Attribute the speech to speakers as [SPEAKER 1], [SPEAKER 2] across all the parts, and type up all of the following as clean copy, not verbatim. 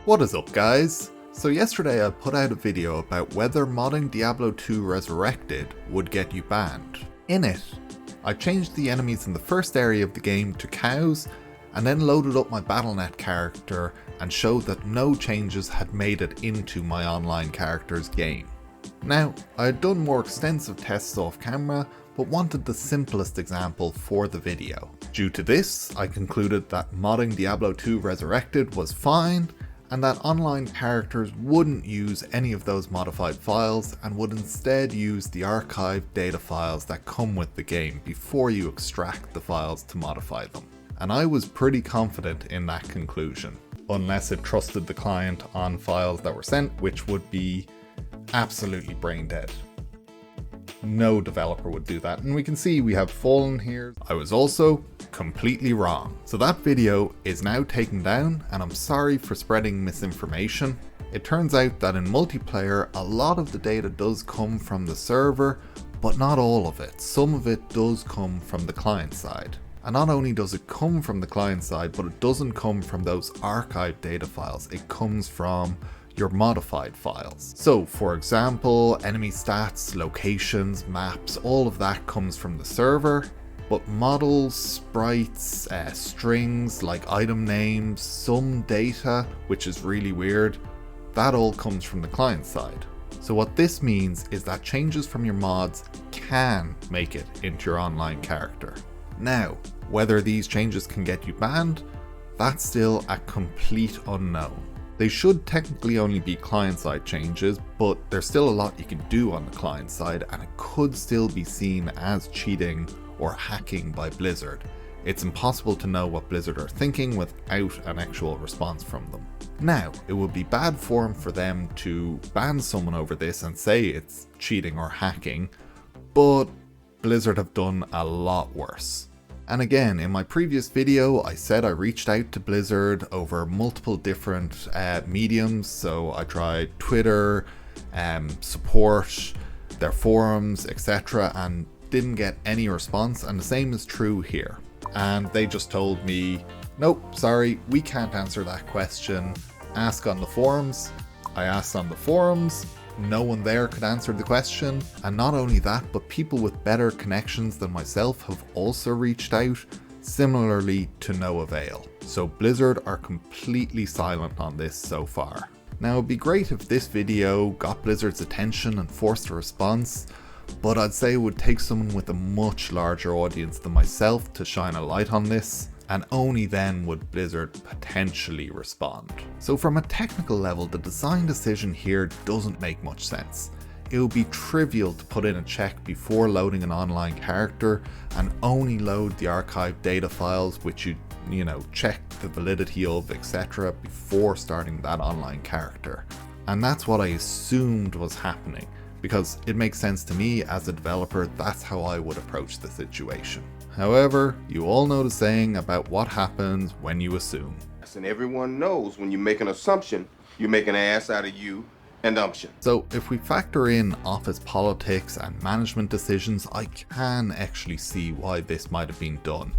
[SPEAKER 1] What is up, guys? So yesterday I put out a video about whether modding Diablo 2 Resurrected would get you banned. In it, I changed the enemies in the first area of the game to cows, and then loaded up my Battle.net character and showed that no changes had made it into my online character's game. Now, I had done more extensive tests off camera, but wanted the simplest example for the video. Due to this, I concluded that modding Diablo 2 Resurrected was fine, and that online characters wouldn't use any of those modified files and would instead use the archived data files that come with the game before you extract the files to modify them. And I was pretty confident in that conclusion, unless it trusted the client on files that were sent, which would be absolutely brain dead. No developer would do that, and we can see we have Fallen here. I was also completely wrong. So that video is now taken down, and I'm sorry for spreading misinformation. It turns out that in multiplayer, a lot of the data does come from the server, but not all of it. Some of it does come from the client side. And not only does it come from the client side, but it doesn't come from those archived data files. It comes from your modified files. So for example, enemy stats, locations, maps, all of that comes from the server, but models, sprites, strings like item names, some data, which is really weird, that all comes from the client side. So what this means is that changes from your mods can make it into your online character. Now, whether these changes can get you banned, that's still a complete unknown. They should technically only be client-side changes, but there's still a lot you can do on the client side, and it could still be seen as cheating or hacking by Blizzard. It's impossible to know what Blizzard are thinking without an actual response from them. Now, it would be bad form for them to ban someone over this and say it's cheating or hacking, but Blizzard have done a lot worse. And again, in my previous video, I said I reached out to Blizzard over multiple different mediums. So I tried Twitter, support, their forums, etc. and didn't get any response. And the same is true here. And they just told me, nope, sorry, we can't answer that question. Ask on the forums. I asked on the forums. No one there could answer the question, and not only that, but people with better connections than myself have also reached out, similarly to no avail. So Blizzard are completely silent on this so far. Now it'd be great if this video got Blizzard's attention and forced a response, but I'd say it would take someone with a much larger audience than myself to shine a light on this, and only then would Blizzard potentially respond. So from a technical level, the design decision here doesn't make much sense. It would be trivial to put in a check before loading an online character and only load the archived data files which you check the validity of, etc. before starting that online character. And that's what I assumed was happening, because it makes sense to me as a developer. That's how I would approach the situation. However, you all know the saying about what happens when you assume.
[SPEAKER 2] And everyone knows when you make an assumption, you make an ass out of you and umption.
[SPEAKER 1] So if we factor in office politics and management decisions, I can actually see why this might have been done.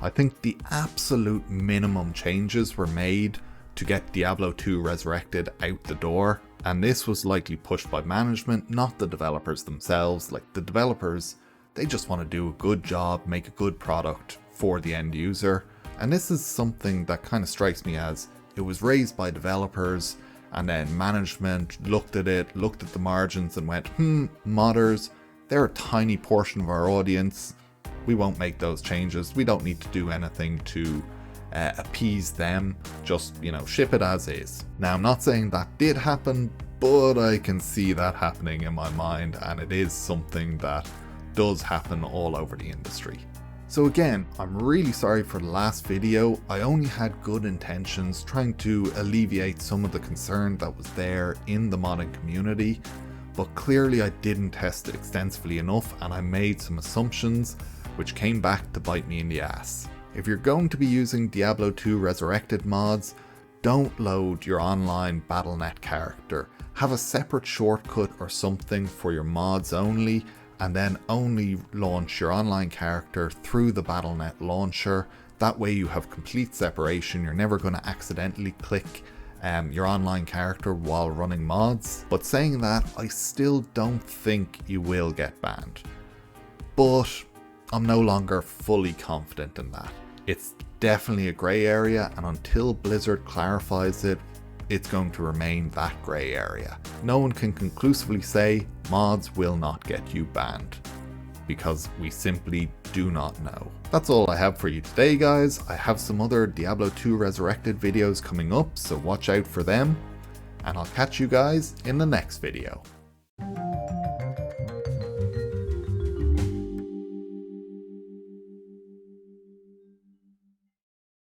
[SPEAKER 1] I think the absolute minimum changes were made to get Diablo 2 Resurrected out the door, and this was likely pushed by management, not the developers themselves. Like, the developers, they just want to do a good job, make a good product for the end user. And this is something that kind of strikes me as it was raised by developers, and then management looked at it, looked at the margins and went, modders, they're a tiny portion of our audience. We won't make those changes. We don't need to do anything to appease them. Just, ship it as is. Now, I'm not saying that did happen, but I can see that happening in my mind, and it is something that does happen all over the industry. So again, I'm really sorry for the last video. I only had good intentions, trying to alleviate some of the concern that was there in the modding community, but clearly I didn't test it extensively enough, and I made some assumptions which came back to bite me in the ass. If you're going to be using Diablo 2 Resurrected mods, don't load your online Battle.net character. Have a separate shortcut or something for your mods only, and then only launch your online character through the Battle.net launcher. That way you have complete separation. You're never going to accidentally click your online character while running mods. But saying that, I still don't think you will get banned. But I'm no longer fully confident in that. It's definitely a grey area, and until Blizzard clarifies it, it's going to remain that grey area. No one can conclusively say mods will not get you banned, because we simply do not know. That's all I have for you today, guys. I have some other Diablo 2 Resurrected videos coming up, so watch out for them, and I'll catch you guys in the next video.